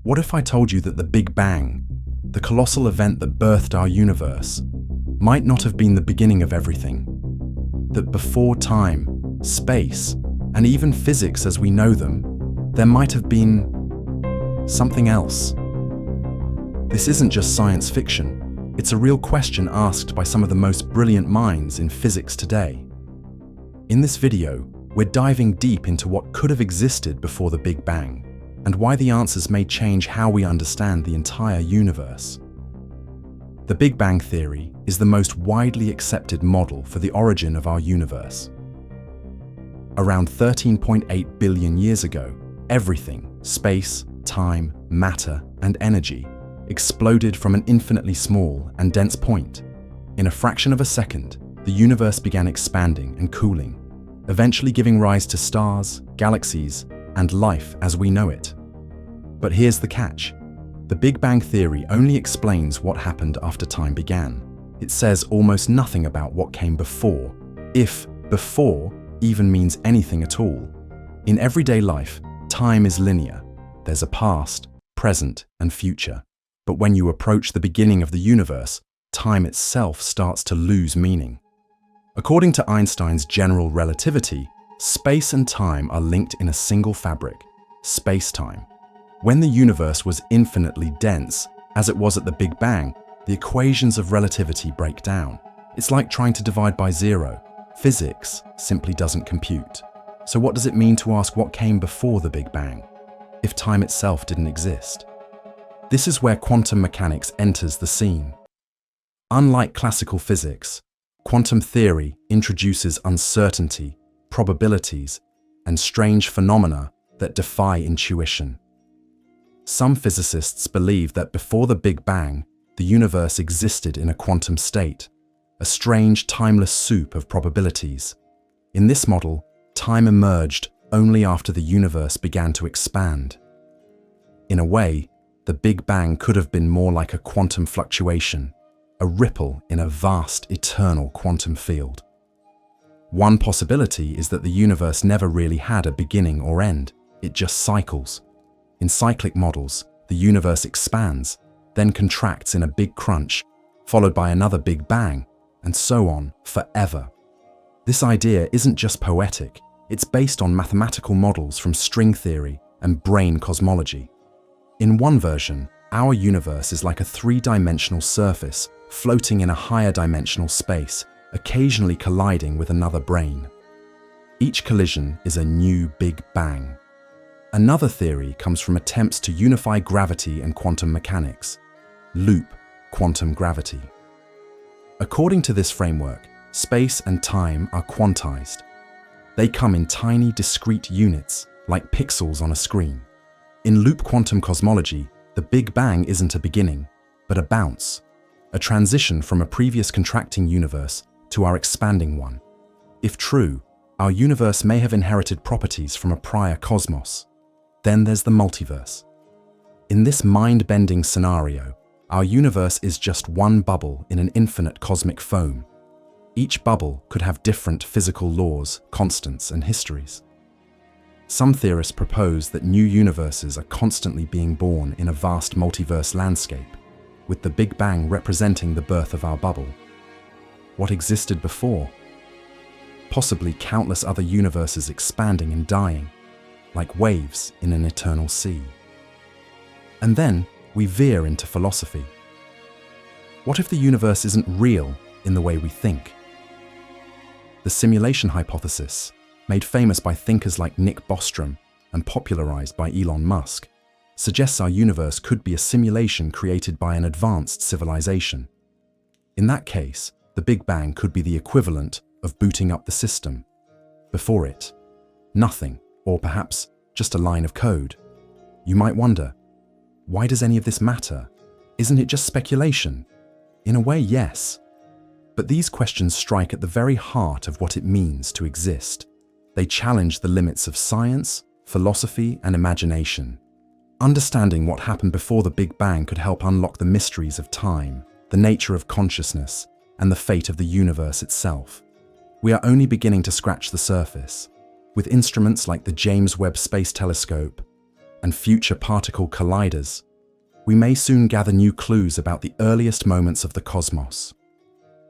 What if I told you that the Big Bang, the colossal event that birthed our universe, might not have been the beginning of everything? That before time, space, and even physics as we know them, there might have been something else? This isn't just science fiction, it's a real question asked by some of the most brilliant minds in physics today. In this video, we're diving deep into what could have existed before the Big Bang, and why the answers may change how we understand the entire universe. The Big Bang theory is the most widely accepted model for the origin of our universe. Around 13.8 billion years ago, everything, space, time, matter, and energy, exploded from an infinitely small and dense point. In a fraction of a second, the universe began expanding and cooling, eventually giving rise to stars, galaxies, and life as we know it. But here's the catch. The Big Bang theory only explains what happened after time began. It says almost nothing about what came before, if before even means anything at all. In everyday life, time is linear. There's a past, present, and future. But when you approach the beginning of the universe, time itself starts to lose meaning. According to Einstein's general relativity, space and time are linked in a single fabric, space-time. When the universe was infinitely dense, as it was at the Big Bang, the equations of relativity break down. It's like trying to divide by zero. Physics simply doesn't compute. So what does it mean to ask what came before the Big Bang, if time itself didn't exist? This is where quantum mechanics enters the scene. Unlike classical physics, quantum theory introduces uncertainty, probabilities, and strange phenomena that defy intuition. Some physicists believe that before the Big Bang, the universe existed in a quantum state, a strange, timeless soup of probabilities. In this model, time emerged only after the universe began to expand. In a way, the Big Bang could have been more like a quantum fluctuation, a ripple in a vast, eternal quantum field. One possibility is that the universe never really had a beginning or end, it just cycles. In cyclic models, the universe expands, then contracts in a big crunch, followed by another Big Bang, and so on, forever. This idea isn't just poetic, it's based on mathematical models from string theory and brane cosmology. In one version, our universe is like a three-dimensional surface floating in a higher dimensional space, occasionally colliding with another brane. Each collision is a new Big Bang. Another theory comes from attempts to unify gravity and quantum mechanics, loop quantum gravity. According to this framework, space and time are quantized. They come in tiny, discrete units, like pixels on a screen. In loop quantum cosmology, the Big Bang isn't a beginning, but a bounce, a transition from a previous contracting universe to our expanding one. If true, our universe may have inherited properties from a prior cosmos. Then there's the multiverse. In this mind-bending scenario, our universe is just one bubble in an infinite cosmic foam. Each bubble could have different physical laws, constants, and histories. Some theorists propose that new universes are constantly being born in a vast multiverse landscape, with the Big Bang representing the birth of our bubble. What existed before? Possibly countless other universes expanding and dying, like waves in an eternal sea. And then we veer into philosophy. What if the universe isn't real in the way we think? The simulation hypothesis, made famous by thinkers like Nick Bostrom and popularized by Elon Musk, suggests our universe could be a simulation created by an advanced civilization. In that case, the Big Bang could be the equivalent of booting up the system. Before it, nothing, or perhaps just a line of code. You might wonder, why does any of this matter? Isn't it just speculation? In a way, yes. But these questions strike at the very heart of what it means to exist. They challenge the limits of science, philosophy, and imagination. Understanding what happened before the Big Bang could help unlock the mysteries of time, the nature of consciousness, and the fate of the universe itself. We are only beginning to scratch the surface. With instruments like the James Webb Space Telescope, and future particle colliders, we may soon gather new clues about the earliest moments of the cosmos.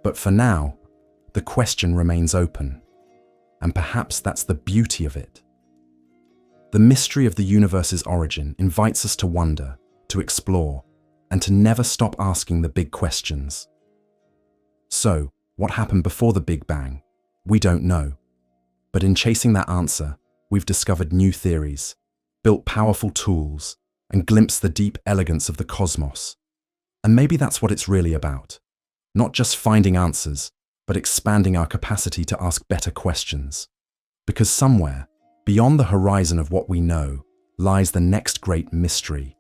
But for now, the question remains open, and perhaps that's the beauty of it. The mystery of the universe's origin invites us to wonder, to explore, and to never stop asking the big questions. So, what happened before the Big Bang? We don't know. But in chasing that answer, we've discovered new theories, built powerful tools, and glimpsed the deep elegance of the cosmos. And maybe that's what it's really about. Not just finding answers, but expanding our capacity to ask better questions. Because somewhere, beyond the horizon of what we know, lies the next great mystery.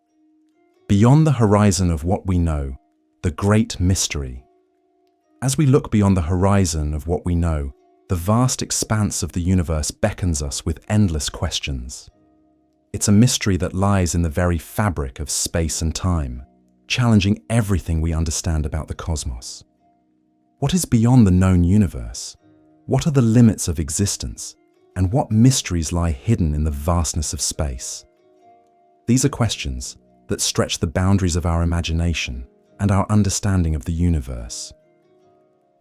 Beyond the horizon of what we know, the great mystery. As we look beyond the horizon of what we know, the vast expanse of the universe beckons us with endless questions. It's a mystery that lies in the very fabric of space and time, challenging everything we understand about the cosmos. What is beyond the known universe? What are the limits of existence? And what mysteries lie hidden in the vastness of space? These are questions that stretch the boundaries of our imagination and our understanding of the universe.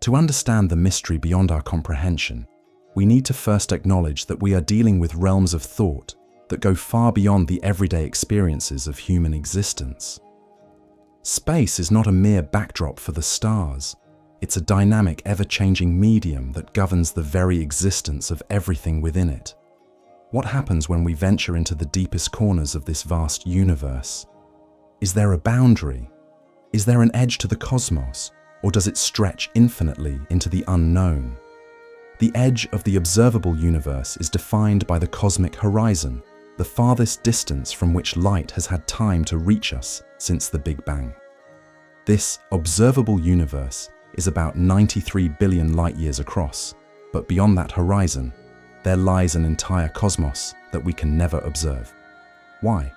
To understand the mystery beyond our comprehension, we need to first acknowledge that we are dealing with realms of thought that go far beyond the everyday experiences of human existence. Space is not a mere backdrop for the stars. It's a dynamic, ever-changing medium that governs the very existence of everything within it. What happens when we venture into the deepest corners of this vast universe? Is there a boundary? Is there an edge to the cosmos, or does it stretch infinitely into the unknown? The edge of the observable universe is defined by the cosmic horizon, the farthest distance from which light has had time to reach us since the Big Bang. This observable universe is about 93 billion light-years across, but beyond that horizon, there lies an entire cosmos that we can never observe. Why?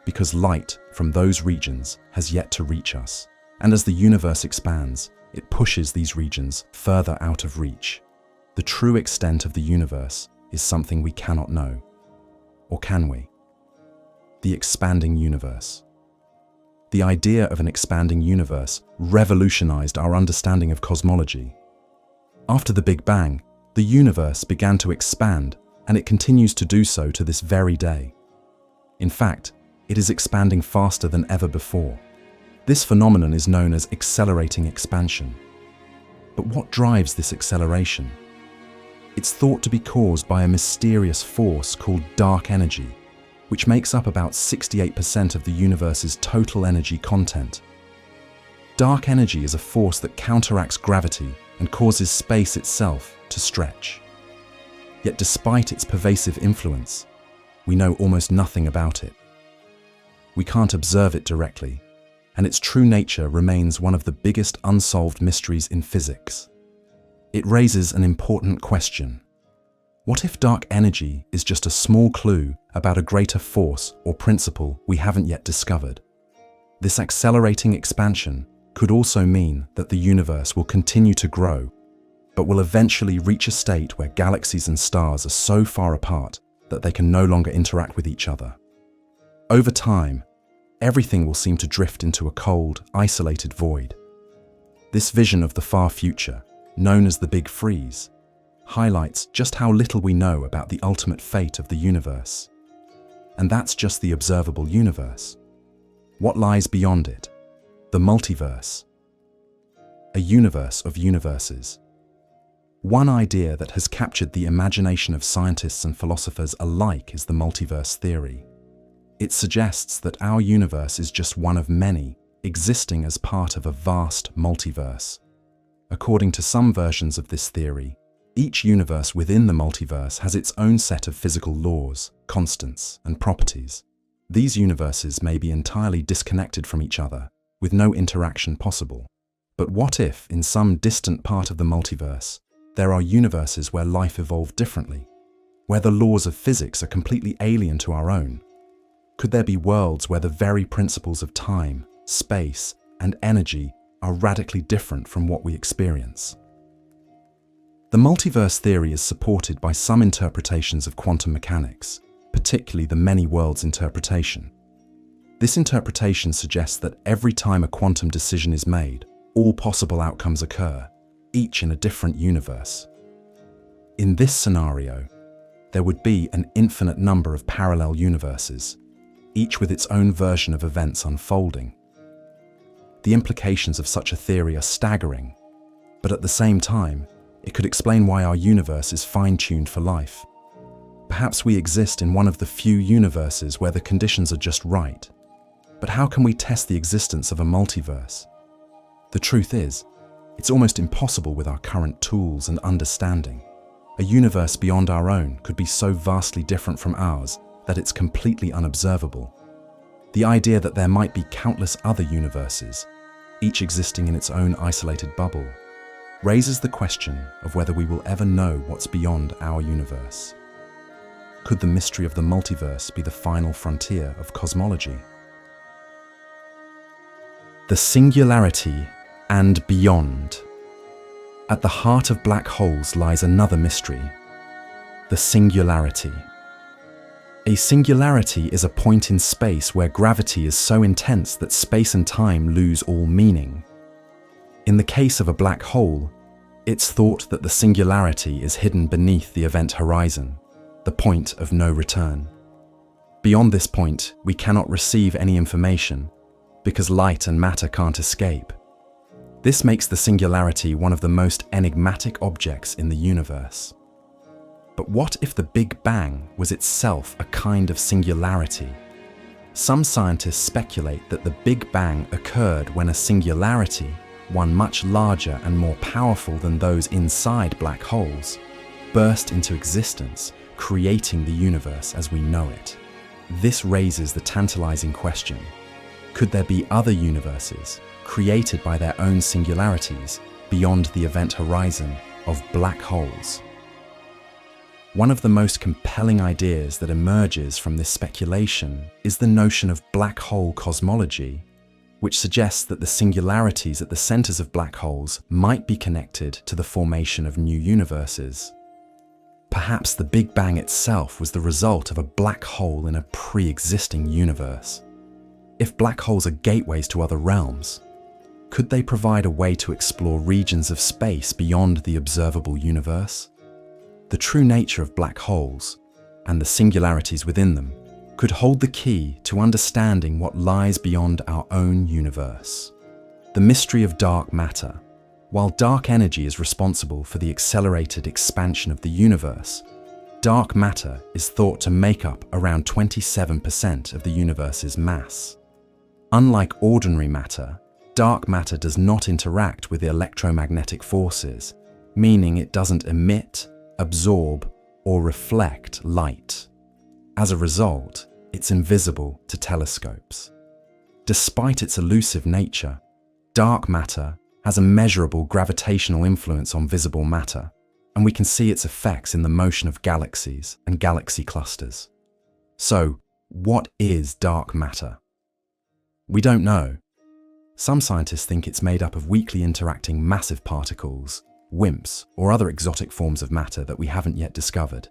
Because light from those regions has yet to reach us, and as the universe expands, it pushes these regions further out of reach. The true extent of the universe is something we cannot know. Or can we? The expanding universe. The idea of an expanding universe revolutionized our understanding of cosmology. After the Big Bang, the universe began to expand, and it continues to do so to this very day. In fact, it is expanding faster than ever before. This phenomenon is known as accelerating expansion. But what drives this acceleration? It's thought to be caused by a mysterious force called dark energy, which makes up about 68% of the universe's total energy content. Dark energy is a force that counteracts gravity and causes space itself to stretch. Yet despite its pervasive influence, we know almost nothing about it. We can't observe it directly, and its true nature remains one of the biggest unsolved mysteries in physics. It raises an important question. What if dark energy is just a small clue about a greater force or principle we haven't yet discovered? This accelerating expansion could also mean that the universe will continue to grow, but will eventually reach a state where galaxies and stars are so far apart that they can no longer interact with each other. Over time, everything will seem to drift into a cold, isolated void. This vision of the far future, known as the Big Freeze, highlights just how little we know about the ultimate fate of the universe. And that's just the observable universe. What lies beyond it? The multiverse. A universe of universes. One idea that has captured the imagination of scientists and philosophers alike is the multiverse theory. It suggests that our universe is just one of many, existing as part of a vast multiverse. According to some versions of this theory, each universe within the multiverse has its own set of physical laws, constants, and properties. These universes may be entirely disconnected from each other, with no interaction possible. But what if, in some distant part of the multiverse, there are universes where life evolved differently, where the laws of physics are completely alien to our own? Could there be worlds where the very principles of time, space, and energy are radically different from what we experience? The multiverse theory is supported by some interpretations of quantum mechanics, particularly the many worlds interpretation. This interpretation suggests that every time a quantum decision is made, all possible outcomes occur, each in a different universe. In this scenario, there would be an infinite number of parallel universes, each with its own version of events unfolding. The implications of such a theory are staggering, but at the same time, it could explain why our universe is fine-tuned for life. Perhaps we exist in one of the few universes where the conditions are just right. But how can we test the existence of a multiverse? The truth is, it's almost impossible with our current tools and understanding. A universe beyond our own could be so vastly different from ours that it's completely unobservable. The idea that there might be countless other universes, each existing in its own isolated bubble, raises the question of whether we will ever know what's beyond our universe. Could the mystery of the multiverse be the final frontier of cosmology? The singularity and beyond. At the heart of black holes lies another mystery: the singularity. A singularity is a point in space where gravity is so intense that space and time lose all meaning. In the case of a black hole, it's thought that the singularity is hidden beneath the event horizon, the point of no return. Beyond this point, we cannot receive any information, because light and matter can't escape. This makes the singularity one of the most enigmatic objects in the universe. But what if the Big Bang was itself a kind of singularity? Some scientists speculate that the Big Bang occurred when a singularity, one much larger and more powerful than those inside black holes, burst into existence, creating the universe as we know it. This raises the tantalizing question: could there be other universes, created by their own singularities, beyond the event horizon of black holes? One of the most compelling ideas that emerges from this speculation is the notion of black hole cosmology, which suggests that the singularities at the centers of black holes might be connected to the formation of new universes. Perhaps the Big Bang itself was the result of a black hole in a pre-existing universe. If black holes are gateways to other realms, could they provide a way to explore regions of space beyond the observable universe? The true nature of black holes, and the singularities within them, could hold the key to understanding what lies beyond our own universe. The mystery of dark matter. While dark energy is responsible for the accelerated expansion of the universe, dark matter is thought to make up around 27% of the universe's mass. Unlike ordinary matter, dark matter does not interact with the electromagnetic forces, meaning it doesn't emit, absorb, or reflect light. As a result, it's invisible to telescopes. Despite its elusive nature, dark matter has a measurable gravitational influence on visible matter, and we can see its effects in the motion of galaxies and galaxy clusters. So, what is dark matter? We don't know. Some scientists think it's made up of weakly interacting massive particles, WIMPs, or other exotic forms of matter that we haven't yet discovered.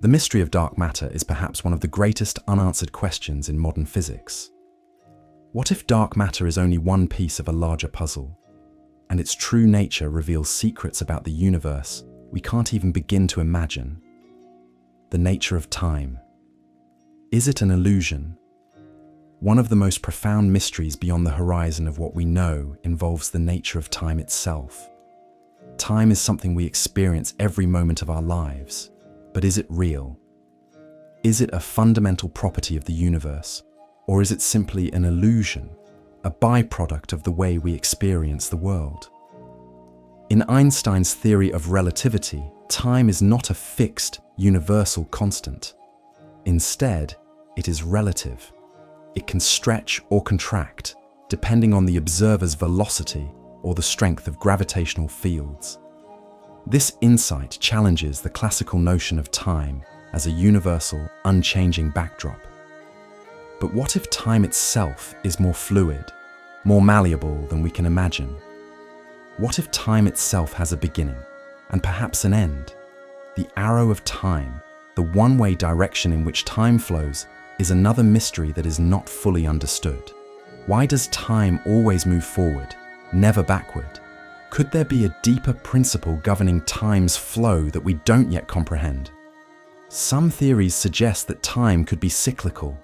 The mystery of dark matter is perhaps one of the greatest unanswered questions in modern physics. What if dark matter is only one piece of a larger puzzle, and its true nature reveals secrets about the universe we can't even begin to imagine? The nature of time. Is it an illusion? One of the most profound mysteries beyond the horizon of what we know involves the nature of time itself. Time is something we experience every moment of our lives, but is it real? Is it a fundamental property of the universe, or is it simply an illusion, a byproduct of the way we experience the world? In Einstein's theory of relativity, time is not a fixed, universal constant. Instead, it is relative. It can stretch or contract, depending on the observer's velocity or the strength of gravitational fields. This insight challenges the classical notion of time as a universal, unchanging backdrop. But what if time itself is more fluid, more malleable than we can imagine? What if time itself has a beginning, and perhaps an end? The arrow of time, the one-way direction in which time flows is another mystery that is not fully understood. Why does time always move forward, never backward? Could there be a deeper principle governing time's flow that we don't yet comprehend? Some theories suggest that time could be cyclical,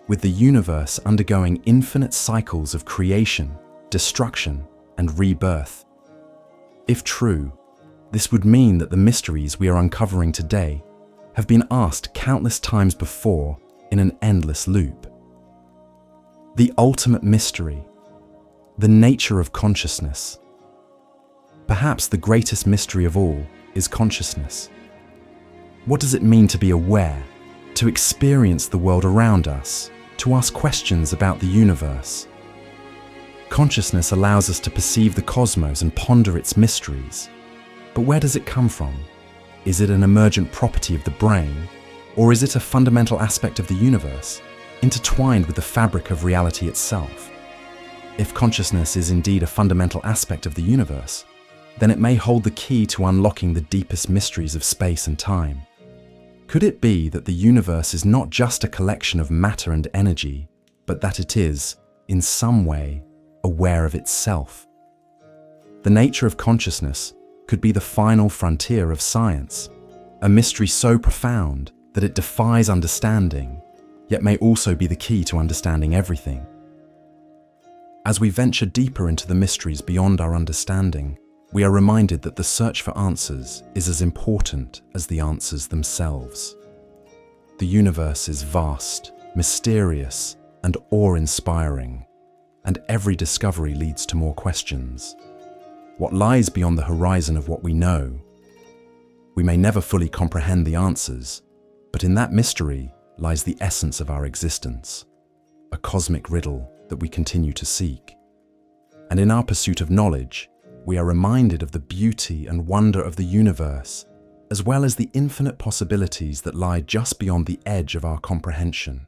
with the universe undergoing infinite cycles of creation, destruction, and rebirth. If true, this would mean that the mysteries we are uncovering today have been asked countless times before in an endless loop. The ultimate mystery, the nature of consciousness. Perhaps the greatest mystery of all is consciousness. What does it mean to be aware, to experience the world around us, to ask questions about the universe? Consciousness allows us to perceive the cosmos and ponder its mysteries. But where does it come from? Is it an emergent property of the brain, or is it a fundamental aspect of the universe, intertwined with the fabric of reality itself? If consciousness is indeed a fundamental aspect of the universe, then it may hold the key to unlocking the deepest mysteries of space and time. Could it be that the universe is not just a collection of matter and energy, but that it is, in some way, aware of itself? The nature of consciousness could be the final frontier of science, a mystery so profound that it defies understanding, yet may also be the key to understanding everything. As we venture deeper into the mysteries beyond our understanding, we are reminded that the search for answers is as important as the answers themselves. The universe is vast, mysterious, and awe-inspiring, and every discovery leads to more questions. What lies beyond the horizon of what we know? We may never fully comprehend the answers, but in that mystery lies the essence of our existence, a cosmic riddle that we continue to seek. And in our pursuit of knowledge, we are reminded of the beauty and wonder of the universe, as well as the infinite possibilities that lie just beyond the edge of our comprehension.